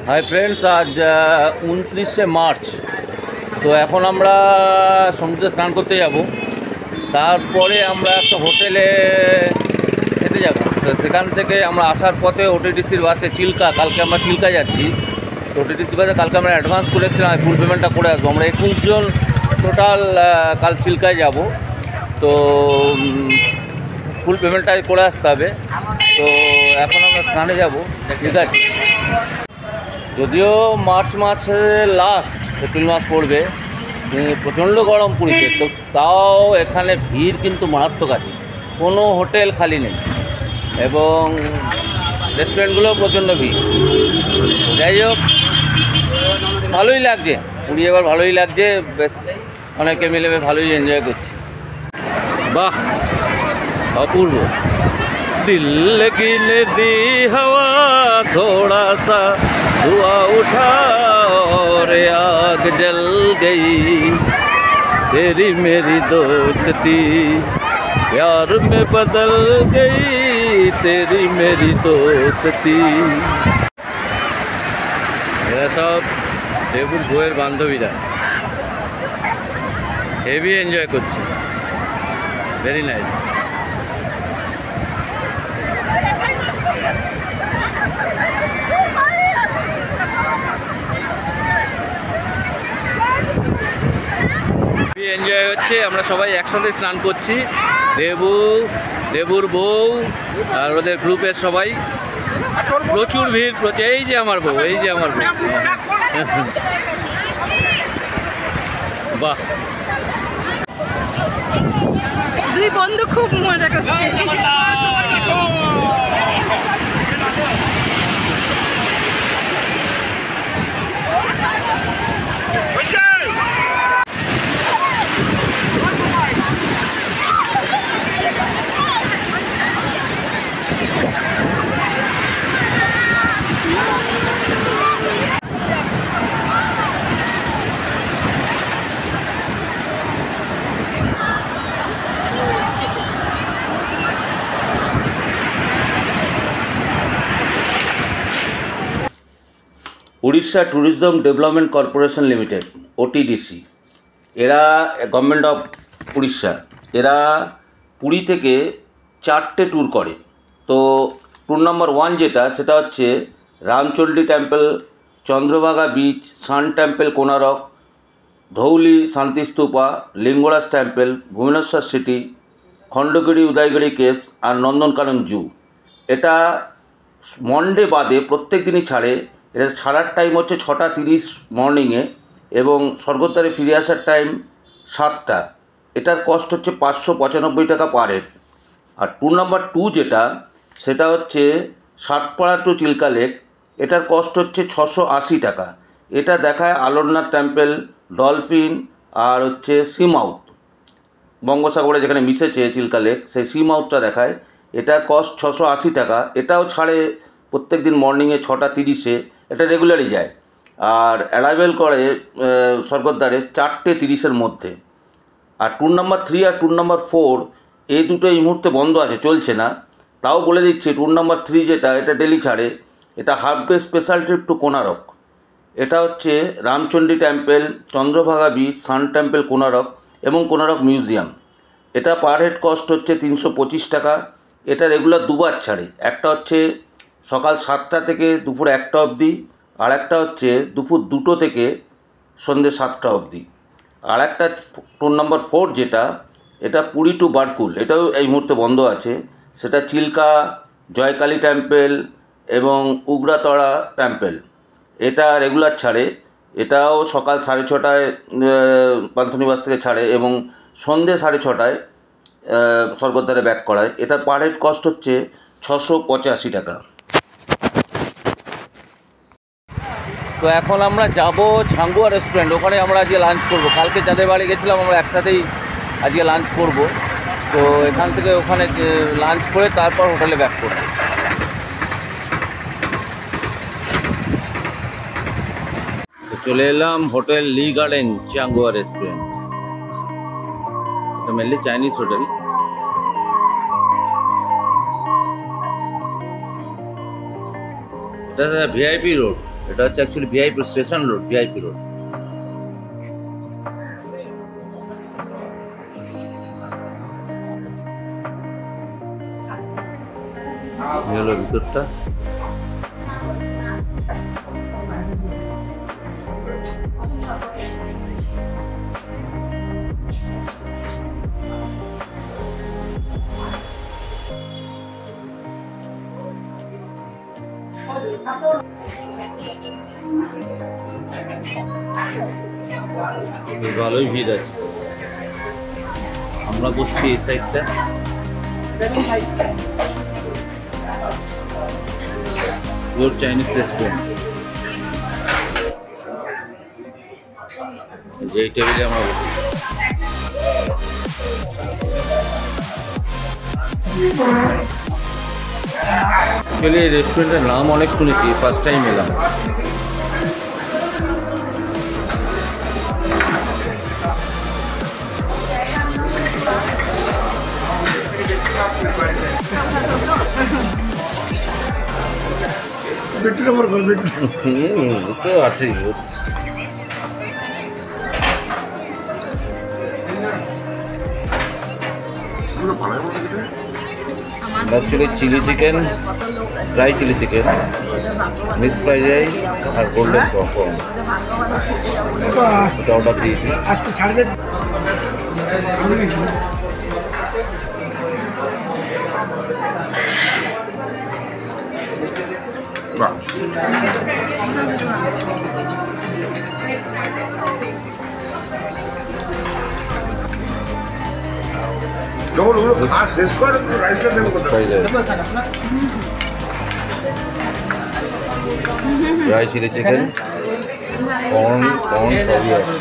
Hi friends, आज 29 मार्च। तो এখন আমরা সমুদ্রে স্নান করতে যাব। তারপরে আমরা একটা হোটেলে খেতে যাব। তো সেখান থেকে আমরা আসার পথে ওটিটিসির বাসে কালকে আমরা চিল্কা যাচ্ছি। তো ওটিটিসি বাসে কালকে আমরা অ্যাডভান্স করেছিলাম, ফুল পেমেন্টটা করে আসবো। আমরা 21 জন টোটাল কাল চিল্কায় যাব। তো ফুল পেমেন্টটাই করে আসতে হবে। তো এখন আমরা স্নানে যাব, ঠিক আছে। যদিও মার্চ মাসের লাস্ট, এপ্রিল মাস পড়বে, প্রচণ্ড গরম পুরীতে, তো তাও এখানে ভিড় কিন্তু মারাত্মক আছে, কোনো হোটেল খালি নেই এবং রেস্টুরেন্টগুলোও প্রচণ্ড ভিড়। যাই হোক, ভালোই লাগছে পুরী, এবার ভালোই লাগছে, বেশ অনেকে মিলে ভালোই এনজয় করছি। বাহ, অপূর্ব। दिल लगी नदी हवा थोड़ा सा धुआं उठा और आग जल गई, तेरी मेरी दोस्ती प्यार में बदल गई, तेरी मेरी दोस्ती। এরা সব দেবুর বউয়ের বান্ধবীরা হেভি এনজয় করছে, ভেরি নাইস। এনজয় হচ্ছে, আমরা সবাই একসাথে স্নান করছি, দেবুর বউ আর ওদের গ্রুপের সবাই। প্রচুর ভিড়, এই যে আমার বউ, বাহ, দুই বন্ধু খুব মজা করছে। Orissa tourism development corporation limited, OTDC, এরা গভর্নমেন্ট অফ উড়িষ্যা, এরা পুরী থেকে 4টে ট্যুর করে। তো ট্যুর নাম্বার 1 যেটা, সেটা হচ্ছে Ramchandi temple, Chandrabhaga beach, sun temple Konark, Dhauli Shanti Stupa, Lingaraj temple, Bhubaneswar city, Khandagiri Udayagiri caves আর নন্দনকানন জু। এটা মন্ডে বাদে প্রত্যেক দিনই ছাড়ে। এটা ছাড়ার টাইম হচ্ছে 6:30 মর্নিংয়ে এবং স্বর্গদ্বারে ফিরে আসার টাইম 7টা। এটার কস্ট হচ্ছে 595 টাকা পার হেড। আর ট্যুর নাম্বার 2 যেটা, সেটা হচ্ছে সাতপাড়া টু চিল্কা লেক, এটার কস্ট হচ্ছে 680 টাকা। এটা দেখায় আলোরনাথ টেম্পল, ডলফিন আর হচ্ছে সি মাউথ, বঙ্গোসাগরে যেখানে মিশেছে চিল্কা লেক, সেই সি মাউথটা দেখায়। এটার কস্ট 680 টাকা। এটাও ছাড়ে প্রত্যেক দিন মর্নিংয়ে 6:30-এ, এটা রেগুলারই যায়। আর অ্যারাইভেল করে স্বর্গদ্বারে 4:30-এর মধ্যে। আর ট্যুর নাম্বার 3 আর ট্যুর নাম্বার 4 এই দুটো এই মুহূর্তে বন্ধ আছে, চলছে না। তাও বলে দিচ্ছি, ট্যুর নাম্বার 3 যেটা, এটা ডেলি ছাড়ে। এটা half day special trip to Konark. এটা হচ্ছে Ramchandi temple, Chandrabhaga beach, sun temple Konark এবং কোনারক মিউজিয়াম। এটা পার হেড কস্ট হচ্ছে 325 টাকা। এটা রেগুলার দুবার ছাড়ে, একটা হচ্ছে সকাল 7টা থেকে দুপুর 1টা অবধি, আর একটা হচ্ছে দুপুর 2টো থেকে সন্ধ্যে 7টা অবধি। আর একটা ট্যুর নাম্বার 4 যেটা, এটা পুরী টু বারকুল, এটাও এই মুহূর্তে বন্ধ আছে। সেটা চিল্কা, জয়কালী টেম্পল এবং উগ্রাতড়া টেম্পল। এটা রেগুলার ছাড়ে। এটাও সকাল 6:30টায় পান্থনিবাস থেকে ছাড়ে এবং সন্ধ্যে 6:30টায় স্বর্গদ্বারে ব্যাক করায়। এটা পার হেড কস্ট হচ্ছে 685 টাকা। তো এখন আমরা যাব ঝাঙ্গুয়া রেস্টুরেন্ট, ওখানে আমরা আজকে লাঞ্চ করব। কালকে যাদের বাড়ি গেছিলাম আমরা একসাথেই আজকে লাঞ্চ করব। তো এখান থেকে ওখানে লাঞ্চ করে তারপর হোটেলে ব্যাক করব। তো চলে এলাম হোটেল লি গার্ডেন ঝাঙ্গুয়া রেস্টুরেন্ট। এটা মেনলি চাইনিজ হোটেল। এটা ভিআইপি রোড। এটা হচ্ছে actually VIP station road, VIP road. হলো ভিতরটা। ভালোই ভিড় আছে। আমরা বসছি এই সাইডটা। Pure Chinese restaurant. যে টেবিলে আমরা বসি। অ্যাকচুয়ালি এই রেস্টুরেন্টের নাম অনেক শুনেছি, ফার্স্ট টাইম এলাম। আছেই। Actually chilli chicken, fry chilli chicken, mixed fried rice আর গোল্ডেন পপকর্ন এটা অর্ডার দিয়েছি। ফ্রাই চিলি চিকেন, কর্ন সবই আছে।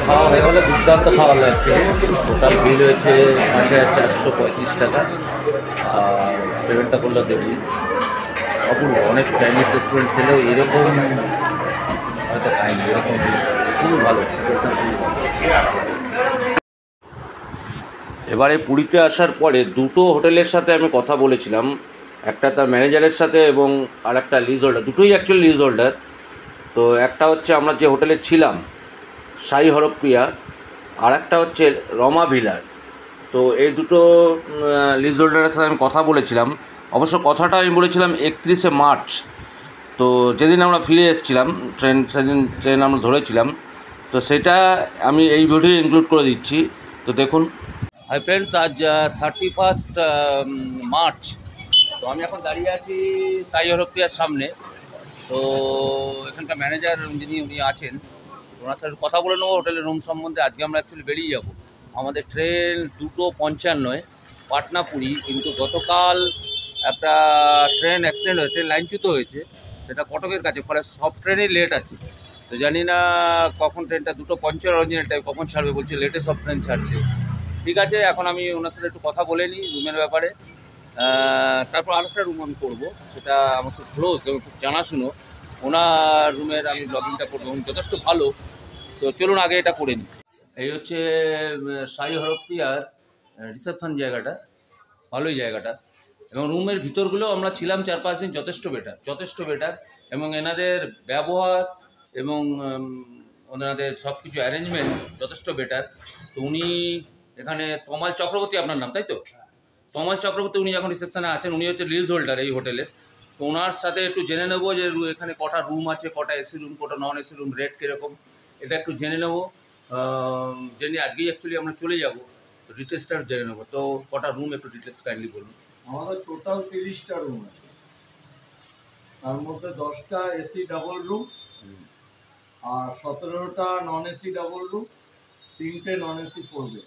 খাওয়া হয়ে গেলে দুর্দান্ত খাওয়া লাগছে। টোটাল বিল হয়েছে 5,435 টাকা। আর পেমেন্টটা করলে দেখবি অপূর্ব। অনেক চাইনিজ রেস্টুরেন্ট খেলেও এরকম হয়তো খাইনি, এরকম খুবই ভালো। এবারে পুরীতে আসার পরে দুটো হোটেলের সাথে আমি কথা বলেছিলাম, একটা তার ম্যানেজারের সাথে এবং আর একটা লিজ হোল্ডার, দুটোই অ্যাকচুয়ালি লিজ হোল্ডার। তো একটা হচ্ছে আমরা যে হোটেলে ছিলাম সাই হরপ্রিয়া, আর একটা হচ্ছে রমা ভিলার। তো এই দুটো লিজ হোল্ডারের সাথে আমি কথা বলেছিলাম। অবশ্য কথাটা আমি বলেছিলাম 31শে মার্চ। তো যেদিন আমরা ফিরে এসেছিলাম সেদিন ট্রেন আমরা ধরেছিলাম। তো সেটা আমি এই ভিডিও ইনক্লুড করে দিচ্ছি। তো দেখুন। হাই ফ্রেন্ডস, আজ 31 মার্চ। তো আমি এখন দাঁড়িয়ে আছি সাই হরপ্রিয়ার সামনে। তো এখানকার ম্যানেজার উনি আছেন, ওনার সাথে কথা বলে নেবো হোটেলের রুম সম্বন্ধে। আজকে আমরা অ্যাকচুয়ালি বেরিয়ে যাব। আমাদের ট্রেন 2:55 পাটনা পুরী, কিন্তু গতকাল একটা ট্রেন অ্যাক্সিডেন্ট হয়েছে, লাইনচ্যুত হয়েছে, সেটা কটকের কাছে। ফলে সব ট্রেনই লেট আছে। তো জানি না কখন ট্রেনটা 2:50 অরিজিনাল টাইম কখন ছাড়বে, বলছে লেটে সব ট্রেন ছাড়ছে। ঠিক আছে, এখন আমি ওনার সাথে একটু কথা বলে নিই রুমের ব্যাপারে। তারপর আরেকটা রুম আমি করবো, সেটা আমার খুব ক্লোজ এবং খুব জানাশুনো। ওনার রুমের আমি ব্লগিংটা করবো, যথেষ্ট ভালো। তো চলুন আগে এটা করে নিই। এই হচ্ছে সাই হরপ্রিয়ার রিসেপশন জায়গাটা, ভালোই জায়গাটা। এবং রুমের ভিতরগুলো আমরা ছিলাম 4-5 দিন, যথেষ্ট বেটার। এবং এনাদের ব্যবহার এবং ওনাদের সব কিছু অ্যারেঞ্জমেন্ট যথেষ্ট বেটার। তো উনি এখানে তমাল চক্রবর্তী আপনার নাম, তাই তো? তমাল চক্রবর্তী উনি এখন রিসেপশনে আছেন। উনি হচ্ছে লিজ হোল্ডার এই হোটেলে। তো ওনার সাথে একটু জেনে নেবো যে এখানে কটা রুম আছে, কটা এসি রুম, কটা নন এসি রুম, রেট কীরকম, এটা একটু জেনে নেবো। জেনে আজকেই অ্যাকচুয়ালি আমরা চলে যাব, তো ডিটেলসটা জেনে নেবো। তো কটা রুম একটু ডিটেলস কাইন্ডলি বলুন। আমাদের টোটাল 30টা রুম আছে, তার মধ্যে 10টা এসি ডাবল রুম আর 17টা নন এসি ডাবল রুম, 3টে নন এসি 4 বেড।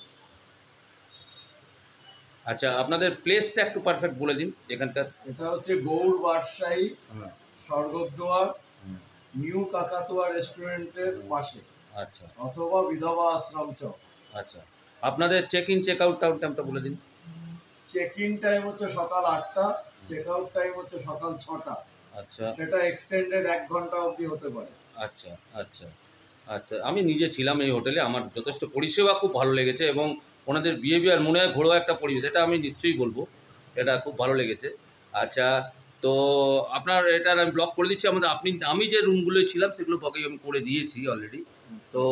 আচ্ছা, আপনাদের প্লেসটা একটু পারফেক্ট বলে দিন এখানকার। এটা হচ্ছে গৌড় বাদশাহী স্বর্গদ্বার নিউ কাকাতুয়া রেস্টুরেন্টের পাশে, আচ্ছা অথবা বিধবা আশ্রম চক। আচ্ছা, আপনাদের চেক ইন চেক আউট টাইমটা বলে দিন। চেক ইন টাইম হচ্ছে সকাল 8টা, চেক আউট টাইম হচ্ছে সকাল 6টা। আচ্ছা সেটা এক্সটেন্ডেড 1 ঘন্টা অবধি হতে পারে। আচ্ছা আচ্ছা আচ্ছা, আমি নিজে ছিলাম এই হোটেলে, আমার যথেষ্ট পরিষেবা খুব ভালো লেগেছে এবং ওনাদের বিহেভিয়ার মনে হয় ঘরোয়া একটা পরিবেশ, এটা আমি নিশ্চয়ই বলবো, এটা খুব ভালো লেগেছে। আচ্ছা, তো আপনার এটার আমি ব্লক করে দিচ্ছি। আমি যে রুমগুলোয় ছিলাম সেগুলো ব্লকে আমি করে দিয়েছি অলরেডি। তো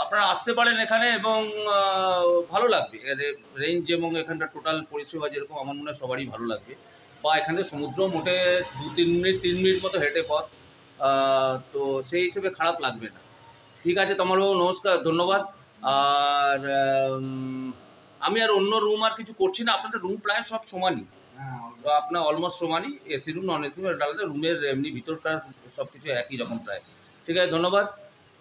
আপনারা আসতে পারেন এখানে এবং ভালো লাগবে, রেঞ্জ এবং এখানকার টোটাল পরিষেবা যেরকম আমার মনে হয় সবারই ভালো লাগবে। বা এখানে সমুদ্র মোটে 3 মিনিট মতো হেঁটে পথ, তো সেই হিসেবে খারাপ লাগবে না। ঠিক আছে তমালবাবু, নমস্কার, ধন্যবাদ। আর আমি আর অন্য রুম আর কিছু করছি না, আপনাদের রুম প্রায় সব সমানই, তো আপনার অলমোস্ট সমানই, AC room non AC room আলাদা, রুমের এমনি ভিতরকার সব কিছু একই রকম প্রায়। ঠিক আছে, ধন্যবাদ।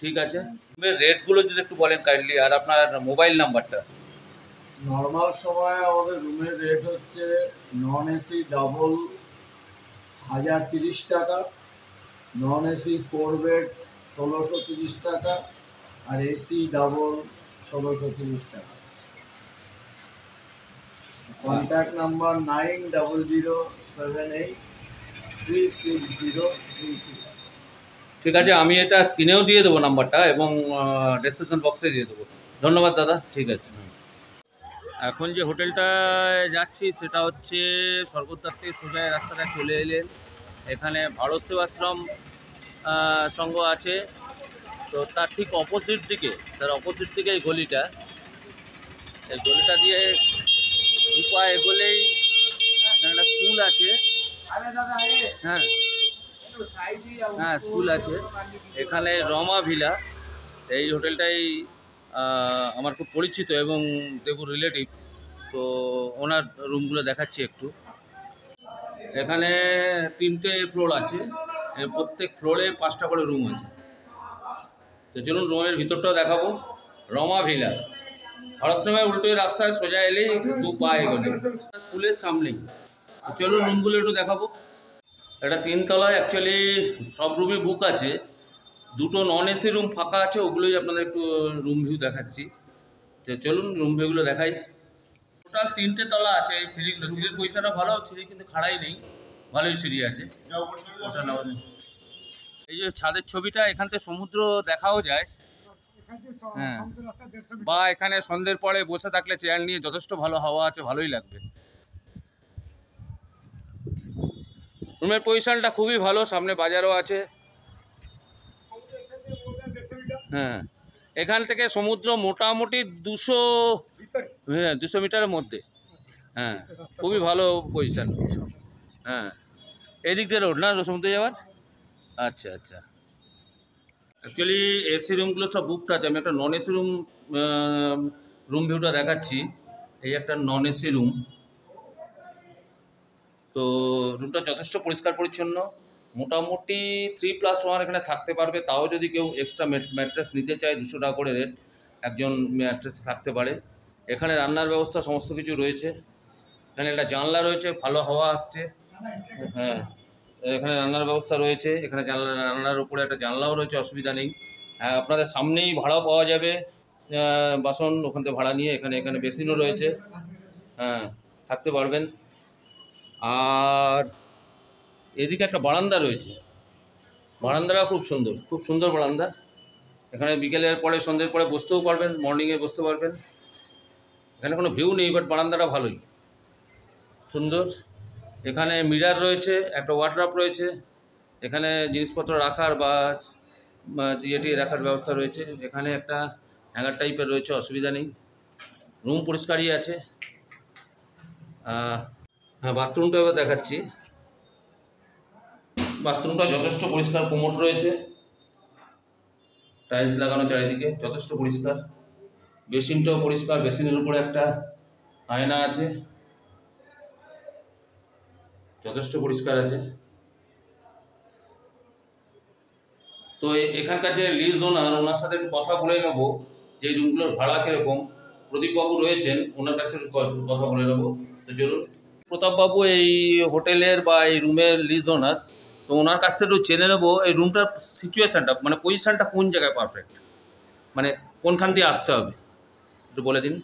ঠিক আছে, রুমের রেটগুলো যদি একটু বলেন কাইন্ডলি, আর আপনার মোবাইল নাম্বারটা। নর্মাল সময় আমাদের রুমের রেট হচ্ছে নন এসি ডাবল 1030 টাকা, নন এসি 4 বেড 1630 টাকা, আর এসি ডাবল 1630 টাকা। Contact number 9078360332। ঠিক আছে, আমি এটা স্ক্রিনেও দিয়ে দেবো নাম্বারটা এবং ডেসক্রিপশন বক্সে দিয়ে দেবো। ধন্যবাদ দাদা, ঠিক আছে। এখন যে হোটেলটায় যাচ্ছি সেটা হচ্ছে স্বর্গদ্বার থেকে সোজা রাস্তাটা চলে এলেন, এখানে ভারত সেবাশ্রম সংঘ আছে, তো তার ঠিক অপোজিট দিকে, এই গলিটা, এই গলিটা দিয়ে দুপা এগোলেই এখানে একটা স্কুল আছে। হ্যাঁ হ্যাঁ, স্কুল আছে এখানে, রমা ভিলা। এই হোটেলটাই আমার খুব পরিচিত এবং দেবুর রিলেটিভ, তো ওনার রুমগুলো দেখাচ্ছি একটু। এখানে 3টে ফ্লোর আছে, প্রত্যেক ফ্লোরে 5টা করে রুম আছে। তো চলুন রুমের ভিতরটাও দেখাবো। রমা ভিলা, হরশ্রমের উল্টো রাস্তায় সোজা এলেই দু পা এগোলে স্কুলের সামনেই। চলুন রুমগুলো একটু দেখাবো। এটা 3 তলায়, অ্যাকচুয়ালি সব রুমই বুক আছে, 2টো নন এসি রুম ফাঁকা আছে, ওগুলোই আপনাদের একটু রুম ভিউ দেখাচ্ছি। তো চলুন রুম ভিউগুলো দেখাই। টোটাল 3টে তলা আছে, এই সিঁড়িগুলো, সিঁড়ির পয়সাটা ভালো, সিঁড়ি কিন্তু খাড়াই নেই, ভালোই সিঁড়ি আছে। এই যে ছাদের ছবিটা, এখান থেকে সমুদ্র দেখাও যায়। হ্যাঁ, বা এখানে সন্ধ্যের পরে বসে থাকলে চেয়ার নিয়ে যথেষ্ট ভালো হাওয়া আছে, ভালোই লাগবে। রুমের পজিশনটা খুবই ভালো, সামনে বাজারও আছে। হ্যাঁ, এখান থেকে সমুদ্র মোটামুটি 200 মিটারের মধ্যে। হ্যাঁ, খুবই ভালো পজিশন। হ্যাঁ, এদিক দিয়ে রোড না সমুদ্রে যাওয়ার। আচ্ছা আচ্ছা, অ্যাকচুয়ালি এসি রুমগুলো সব বুকড আছে। আমি একটা নন এসি রুম ভিউটা দেখাচ্ছি। এই একটা নন এসি রুম, তো রুমটা যথেষ্ট পরিষ্কার পরিচ্ছন্ন, মোটামুটি 3+1 এখানে থাকতে পারবে। তাও যদি কেউ এক্সট্রা ম্যাট্রেস নিতে চায় 200 টাকা করে রেট, একজন ম্যাট্রেস থাকতে পারে। এখানে রান্নার ব্যবস্থা সমস্ত কিছু রয়েছে, এখানে একটা জানলা রয়েছে, ভালো হাওয়া আসছে। হ্যাঁ, এখানে রান্নার ব্যবস্থা রয়েছে, এখানে রান্নার উপরে একটা জানলাও রয়েছে, অসুবিধা নেই। হ্যাঁ, আপনাদের সামনেই ভাড়াও পাওয়া যাবে বাসন, ওখান থেকে ভাড়া নিয়ে। এখানে বেসিনও রয়েছে, হ্যাঁ থাকতে পারবেন। আর এদিকে একটা বারান্দা রয়েছে, বারান্দাটা খুব সুন্দর বারান্দা। এখানে বিকেলের পরে, সন্ধ্যের পরে বসতেও পারবেন, মর্নিংয়ে বসতে পারবেন। এখানে কোনো ভিউ নেই, বাট বারান্দাটা ভালোই সুন্দর। এখানে মিরার রয়েছে, একটা ওয়ার্ড্রপ রয়েছে, এখানে জিনিসপত্র রাখার বা ইয়েটি রাখার ব্যবস্থা রয়েছে। এখানে একটা হ্যাঙ্গার টাইপের রয়েছে, অসুবিধা নেই। রুম পরিষ্কারই আছে। হ্যাঁ, বাথরুমটা এবার দেখাচ্ছি। বাথরুমটা যথেষ্ট পরিষ্কার, কোমোড রয়েছে, টাইলস লাগানো চারিদিকে, যথেষ্ট পরিষ্কার। বেসিনটাও পরিষ্কার, বেসিনের উপরে একটা আয়না আছে, যথেষ্ট পরিষ্কার আছে। তো এখানকার যে লিজ ওনার, ওনার সাথে একটু কথা বলে নেব যে এই রুমগুলোর ভাড়া কীরকম। প্রদীপবাবু রয়েছেন, ওনার কাছে কথা বলে নেব। তো চলুন, প্রতাপবাবু এই হোটেলের বা এই রুমের লিজ ওনার, তো ওনার কাছ থেকে একটু জেনে নেবো এই রুমটার সিচুয়েশানটা, মানে পজিশানটা কোন জায়গায় পারফেক্ট, মানে কোনখান দিয়ে আসতে হবে একটু বলে দিন।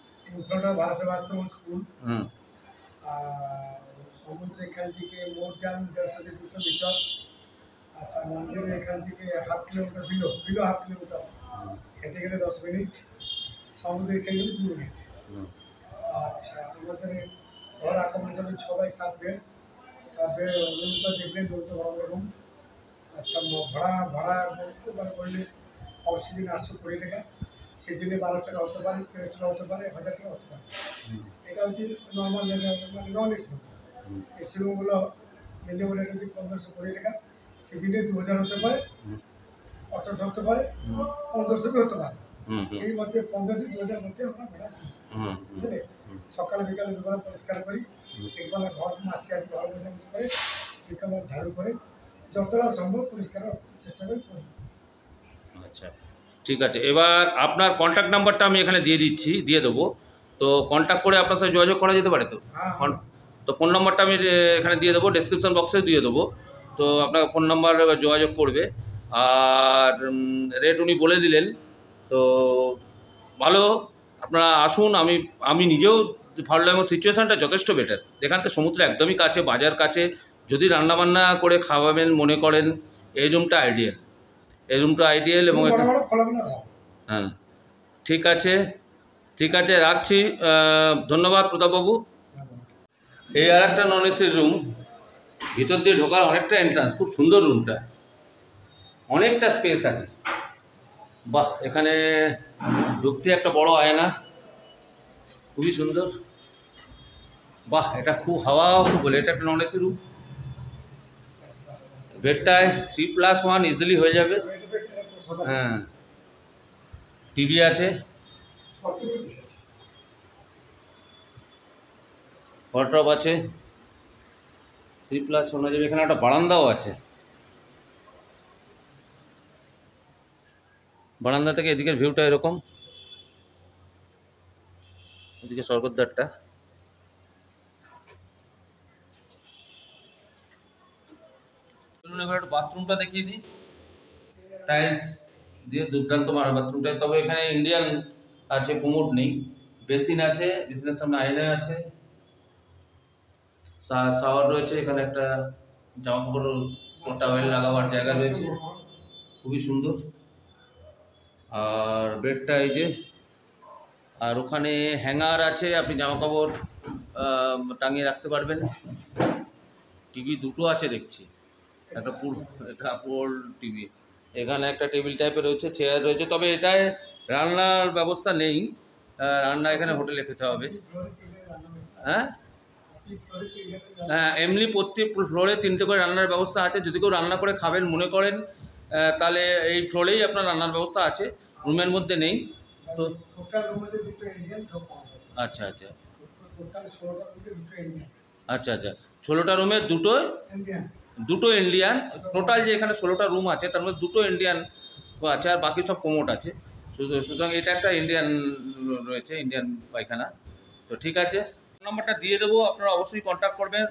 স্কুল, সমুদ্র এখান থেকে মোর দেন 150-200 মিটার। আচ্ছা, মন্দিরের এখান থেকে 1/2 কিলোমিটার, বিলো 1/2 কিলোমিটার, হেঁটে গেলে 10 মিনিট, সমুদ্র এখানে গেলে 2 মিনিট। আচ্ছা, আমাদের ঘর অ্যাকোমোডেশন 6x7 বেড, রুমটা দেখবেন, রুমটা বড় রুম। আচ্ছা, ভাড়া করলে অক্সিজেন 820 টাকা, সিজনে 12 টাকা হতে পারে, 13 টাকা হতে পারে, 1000 টাকা হতে পারে। এটা হচ্ছে নর্মাল জায়গা, মানে নন এসি। এসি রুমগুলো মিনিমাম রেট হচ্ছে 1520 টাকা, সিজনে 2000 হতে পারে, 1800 হতে পারে, 1500 হতে পারে। এই মধ্যে 1500-2000 মধ্যে আমরা ভাড়া দিই, বুঝলে। সকালে বিকালে দুপুরে পরিষ্কার করি, একবার ঘর মাসে আসি, ঘর মোছামুছি করে, বিকালে ঝাড়ু করে যতটা সম্ভব পরিষ্কার চেষ্টা করি। আচ্ছা, ঠিক আছে। এবার আপনার কন্ট্যাক্ট নাম্বারটা আমি এখানে দিয়ে দেবো। তো কন্ট্যাক্ট করে আপনার সাথে যোগাযোগ করা যেতে পারে তো? তো ফোন নাম্বারটা আমি এখানে দিয়ে দেবো, ডেসক্রিপশন বক্সে দিয়ে দেবো। তো আপনার ফোন নাম্বার যোগাযোগ করবে। আর রেট উনি বলে দিলেন, তো ভালো, আপনারা আসুন। আমি নিজেও ভালো লাগলো, সিচুয়েশানটা যথেষ্ট বেটার। এখান থেকে সমুদ্র একদমই কাছে, বাজার কাছে। যদি রান্নাবান্না করে খাওয়াবেন মনে করেন, এই রুমটা আইডিয়াল, এবং হ্যাঁ, ঠিক আছে, রাখছি। ধন্যবাদ প্রতাপবাবু। এই আর একটা নন এসির রুম, ভিতর দিয়ে ঢোকার অনেকটা এন্ট্রান্স, খুব সুন্দর রুমটা, অনেকটা স্পেস আছে। বাহ, এখানে ঢুকতে একটা বড় আয়না, খুবই সুন্দর। বাহ, এটা খুব হাওয়া, খুব বলে, এটা একটা নন এসি রুম। বেডটায় 3+1 ইজিলি হয়ে যাবে। হ্যাঁ, টিভি আছে, ওয়ার্ডরোব আছে, 3+1 হয়ে যাবে। এখানে একটা বারান্দাও আছে, বারান্দা থেকে এদিকের ভিউটা এরকম, এদিকে স্বর্গদ্বারটা। এবার একটু বাথরুমটা দেখিয়ে দিই, টাইলস দিয়ে দুর্দান্ত মারা বাথরুমটা। তবে এখানে ইন্ডিয়ান আছে, কোমোড নেই, বেসিন আছে, বেসিনের সামনে আয়না আছে, শাওয়ার রয়েছে, এখানে একটা জামা কাপড় টাওয়েল লাগাবার জায়গা রয়েছে, খুবই সুন্দর। আর বেডটা এই যে, আর ওখানে হ্যাঙ্গার আছে, আপনি জামা কাপড় টাঙিয়ে রাখতে পারবেন। টিভি দুটো আছে দেখছি, একটা পুরো টিভি। এখানে একটা টেবিল টাইপের রয়েছে, চেয়ার রয়েছে। তবে এটায় রান্নার ব্যবস্থা নেই, রান্না এখানে হোটেলে খেতে হবে। হ্যাঁ, এমনি প্রত্যেক ফ্লোরে 3টে করে রান্নার ব্যবস্থা আছে। যদি কেউ রান্না করে খাবেন মনে করেন, তাহলে এই ফ্লোরেই আপনার রান্নার ব্যবস্থা আছে, রুমের মধ্যে নেই। তো আচ্ছা, 16টা রুমে দুটো ইন্ডিয়ান। টোটাল যে এখানে 16টা রুম আছে, তার মধ্যে 2টো ইন্ডিয়ান আছে, আর বাকি সব কোমোড আছে। সুতরাং এটা একটা ইন্ডিয়ান রয়েছে, ইন্ডিয়ান পায়খানা। তো ঠিক আছে, নাম্বারটা দিয়ে দেবো, আপনারা অবশ্যই কন্ট্যাক্ট করবেন।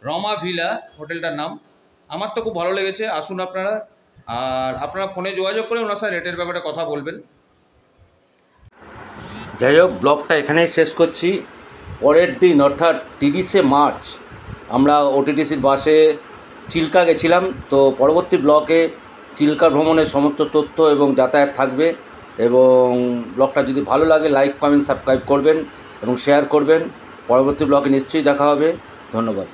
রমা ভিলা হোটেলটার নাম। আমার তো খুব ভালো লেগেছে, আসুন আপনারা। আর আপনারা ফোনে যোগাযোগ করে ওনার সাথে রেটের ব্যাপারে কথা বলবেন। যাই হোক, ব্লগটা এখানেই শেষ করছি। পরের দিন অর্থাৎ 30শে মার্চ আমরা ওটিটিসির বাসে চিল্কা গেছিলাম। তো পরবর্তী ব্লগে চিল্কা ভ্রমণের সমস্ত তথ্য এবং যাতায়াত থাকবে। এবং ব্লগটা যদি ভালো লাগে লাইক, কমেন্ট, সাবস্ক্রাইব করবেন এবং শেয়ার করবেন। পরবর্তী ব্লগে নিশ্চয়ই দেখা হবে। ধন্যবাদ।